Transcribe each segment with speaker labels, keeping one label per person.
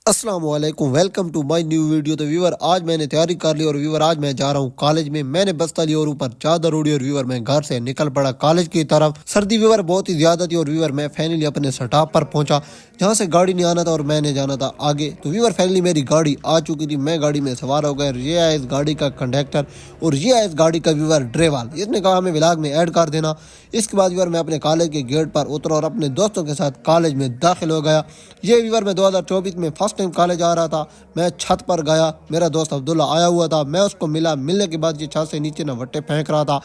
Speaker 1: अस्सलाम वालेकुम, welcome to my new video. तो व्यूवर आज मैंने तैयारी कर ली और व्यूवर आज मैं जा रहा हूँ कॉलेज में। मैंने बस्ता ली और ऊपर चादर उड़ी और व्यूवर मैं घर से निकल पड़ा कॉलेज की तरफ। सर्दी व्यूवर बहुत ही ज्यादा थी और व्यूवर मैं फाइनली अपने स्टॉप पर पहुंचा जहाँ से गाड़ी नहीं आना था और मैंने जाना था आगे। तो व्यूवर फाइनली मेरी गाड़ी आ चुकी थी, मैं गाड़ी में सवार हो गया। ये है इस गाड़ी का कंडक्टर और ये है इस गाड़ी का व्यूवर ड्राइवर। इसने कहा हमें व्लॉग में ऐड कर देना। इसके बाद व्यूवर मैं अपने कॉलेज के गेट पर उतरा और अपने दोस्तों के साथ कॉलेज में दाखिल हो गया। ये व्यूवर मैं 2024 में फर्स्ट टाइम कॉलेज आ रहा था। मैं छत पर गया, मेरा दोस्त अब्दुल्ला आया हुआ था, मैं उसको मिला। मिलने के बाद ये छत से नीचे नवट्टे फेंक रहा था।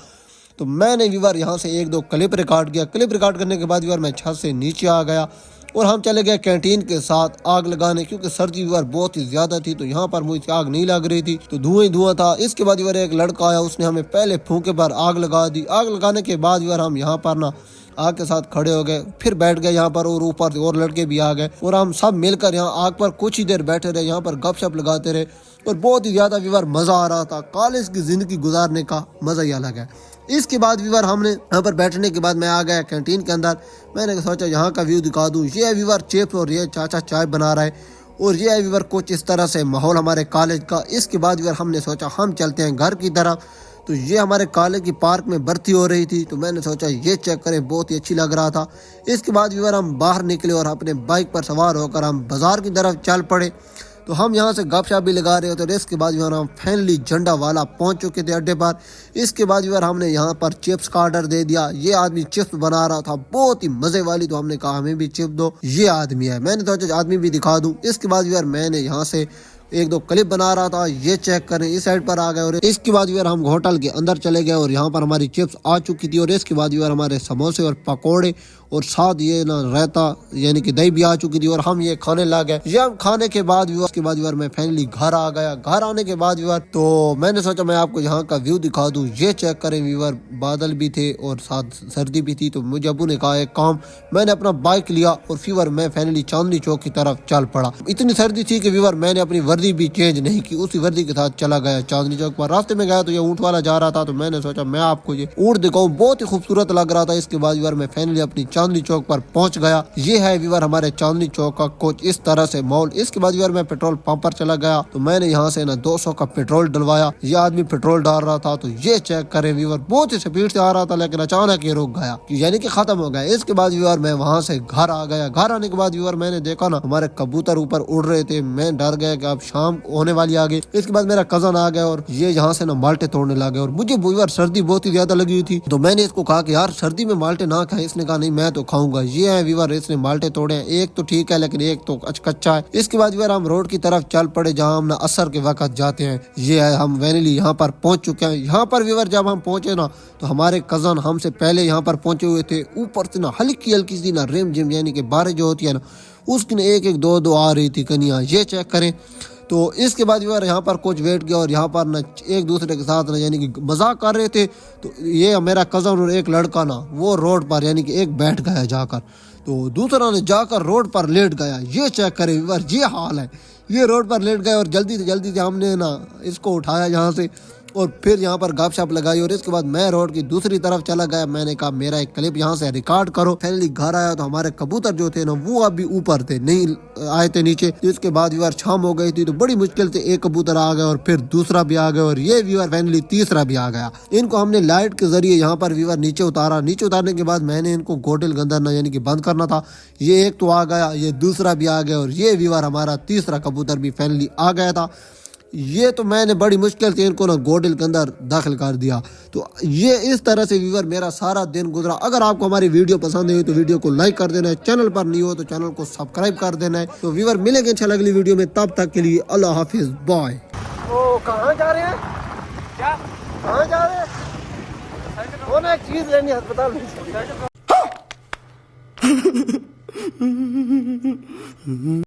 Speaker 1: तो मैंने व्यूवर यहाँ से एक दो क्लिप रिकॉर्ड किया। क्लिप रिकॉर्ड करने के बाद व्यूवर मैं छत से नीचे आ गया और हम चले गए कैंटीन के साथ आग लगाने, क्योंकि सर्दी व्यूवर बहुत ही ज्यादा थी तो यहाँ पर मुझे आग नहीं लग रही थी, तो धुआं ही धुआं था। इसके बाद व्यूवर एक लड़का आया, उसने हमें पहले फूंके पर आग लगा दी। आग लगाने के बाद व्यूवर हम यहाँ पर ना आग के साथ खड़े हो गए, फिर बैठ गए यहाँ पर और ऊपर और लड़के भी आ गए और हम सब मिलकर यहाँ आग पर कुछ ही देर बैठे रहे, यहाँ पर गपशप लगाते रहे और बहुत ही ज्यादा व्यूवर मजा आ रहा था। कॉलेज की जिंदगी गुजारने का मजा ही अलग है। इसके बाद व्यूवर हमने यहाँ पर बैठने के बाद मैं आ गया कैंटीन के अंदर। मैंने सोचा यहाँ का व्यू दिखा दूँ। ये है व्यूवर चिप्स और ये चाचा चाय बना रहा है और ये है व्यूवर कुछ इस तरह से माहौल हमारे कॉलेज का। इसके बाद व्यूवर हमने सोचा हम चलते हैं घर की तरफ। तो ये हमारे कॉलेज की पार्क में भर्ती हो रही थी, तो मैंने सोचा ये चेक करें, बहुत ही अच्छी लग रहा था। इसके बाद व्यूवर हम बाहर निकले और अपने बाइक पर सवार होकर हम बाजार की तरफ चल पड़े। तो हम यहाँ से गपशप भी लगा रहे होते थे। इसके बाद व्यूवर हम फाइनली झंडा वाला पहुँच चुके थे अड्डे पर। इसके बाद व्यूवर हमने यहाँ पर चिप्स का ऑर्डर दे दिया। ये आदमी चिप्स बना रहा था, बहुत ही मजे वाली, तो हमने कहा हमें भी चिप्स दो। ये आदमी है, मैंने सोचा आदमी भी दिखा दूँ। इसके बाद व्यूवर मैंने यहाँ से एक दो क्लिप बना रहा था, ये चेक करें। इस साइड पर आ गए और इसके बाद व्यूअर हम होटल के अंदर चले गए और यहाँ पर हमारी चिप्स आ चुकी थी और इसके बाद व्यूअर हमारे समोसे और पकोड़े और साथ ये ना रायता यानी कि दही भी आ चुकी थी और हम ये खाने लग गए। ये हम खाने के बाद व्यूअर के बाद व्यूअर मैं फाइनली घर आ गया। घर आने के बाद व्यूअर तो मैंने सोचा मैं आपको यहाँ का व्यू दिखा दूँ। ये चेक करें व्यूअर, बादल भी थे और साथ सर्दी भी थी। तो मुझे अबू ने कहा एक काम, मैंने अपना बाइक लिया और व्यूअर मैं फाइनली चांदनी चौक की तरफ चल पड़ा। इतनी सर्दी थी कि व्यूअर मैंने अपनी वर्दी भी चेंज नहीं की, उसी वर्दी के साथ चला गया चांदनी चौक पर। रास्ते में गया तो ये ऊंट वाला जा रहा था, तो मैंने सोचा मैं आपको ये ऊंट दिखाऊं, बहुत ही खूबसूरत लग रहा था। इसके बाद व्यूअर मैं फाइनली अपनी चांदनी चौक पर पहुंच गया। ये है व्यूअर हमारे चांदनी चौक का कुछ इस तरह से मॉल। इसके बाद व्यूअर मैं पेट्रोल पंप पर चला गया, तो मैंने यहाँ से ना 200 का पेट्रोल डलवाया। ये आदमी पेट्रोल डाल रहा था, तो ये चेक करें व्यूअर, बहुत ही स्पीड से आ रहा था लेकिन अचानक ये रुक गया, यानी कि खत्म हो गया। इसके बाद व्यूअर मैं वहाँ से घर आ गया। घर आने के बाद व्यूअर मैंने देखा ना हमारे कबूतर ऊपर उड़ रहे थे। मैं डर गया कि अब शाम होने वाली आ गई। इसके बाद मेरा कजन आ गया और ये यहाँ से ना माल्टे तोड़ने लगे और मुझे व्यूअर सर्दी बहुत ही ज्यादा लगी हुई थी, तो मैंने इसको कहा कि यार सर्दी में माल्टे ना खाए। इसने कहा नहीं मैं तो खाऊंगा। ये है व्यूअर, इसने माल्टे तोड़े हैं, एक तो ठीक है लेकिन एक तो कच्चा है। इसके बाद व्यूअर हम रोड की तरफ चल पड़े जहाँ हम ना असर के वक्त जाते हैं। ये है हम वैनली यहाँ पर पहुंच चुके हैं। यहाँ पर व्यूअर जब हम पहुंचे ना तो हमारे कजन हमसे पहले यहाँ पर पहुंचे हुए थे। ऊपर से ना हल्की हल्की सी ना रिम जिम यानी कि बारिश जो होती है ना उसकी ना एक एक दो दो आ रही थी कनिया। ये चेक करें। तो इसके बाद व्यूअर यहाँ पर कुछ वेट किया और यहाँ पर ना एक दूसरे के साथ ना यानी कि मजाक कर रहे थे। तो ये मेरा कजन और एक लड़का ना वो रोड पर यानी कि एक बैठ गया जाकर, तो दूसरा ने जाकर रोड पर लेट गया। ये चेक करें व्यूअर, ये हाल है। ये रोड पर लेट गए और जल्दी से हमने ना इसको उठाया यहाँ से और फिर यहाँ पर गपशप लगाई और इसके बाद मैं रोड की दूसरी तरफ चला गया। मैंने कहा मेरा एक क्लिप यहाँ से रिकॉर्ड करो। फाइनली घर आया तो हमारे कबूतर जो थे ना वो अभी ऊपर थे, नहीं आए थे नीचे। इसके बाद व्यूअर शाम हो गई थी, तो बड़ी मुश्किल से एक कबूतर आ गया और फिर दूसरा भी आ गया और ये व्यूअर फाइनली तीसरा भी आ गया। इनको हमने लाइट के जरिए यहाँ पर व्यूअर नीचे उतारा। नीचे उतारने के बाद मैंने इनको गोटिल गंदर यानी कि बंद करना था। ये एक तो आ गया, ये दूसरा भी आ गया और ये व्यूअर हमारा तीसरा कबूतर भी फाइनली आ गया था। ये तो मैंने बड़ी मुश्किल से इनको ना गोडिल के अंदर दाखिल कर दिया। तो ये इस तरह से व्यूअर मेरा सारा दिन गुजरा। अगर आपको हमारी वीडियो पसंद आई तो वीडियो को लाइक कर देना है, चैनल पर नहीं हो तो चैनल को सब्सक्राइब कर देना है। तो व्यूअर मिलेंगे इंशाल्लाह अगली वीडियो में, तब तक के लिए अल्लाह हाफिज, बाय।
Speaker 2: ओ कहाँ जा रहे हैं? क्या कहाँ जा रहे हैं? वो ना एक चीज लेनी है अस्पताल में।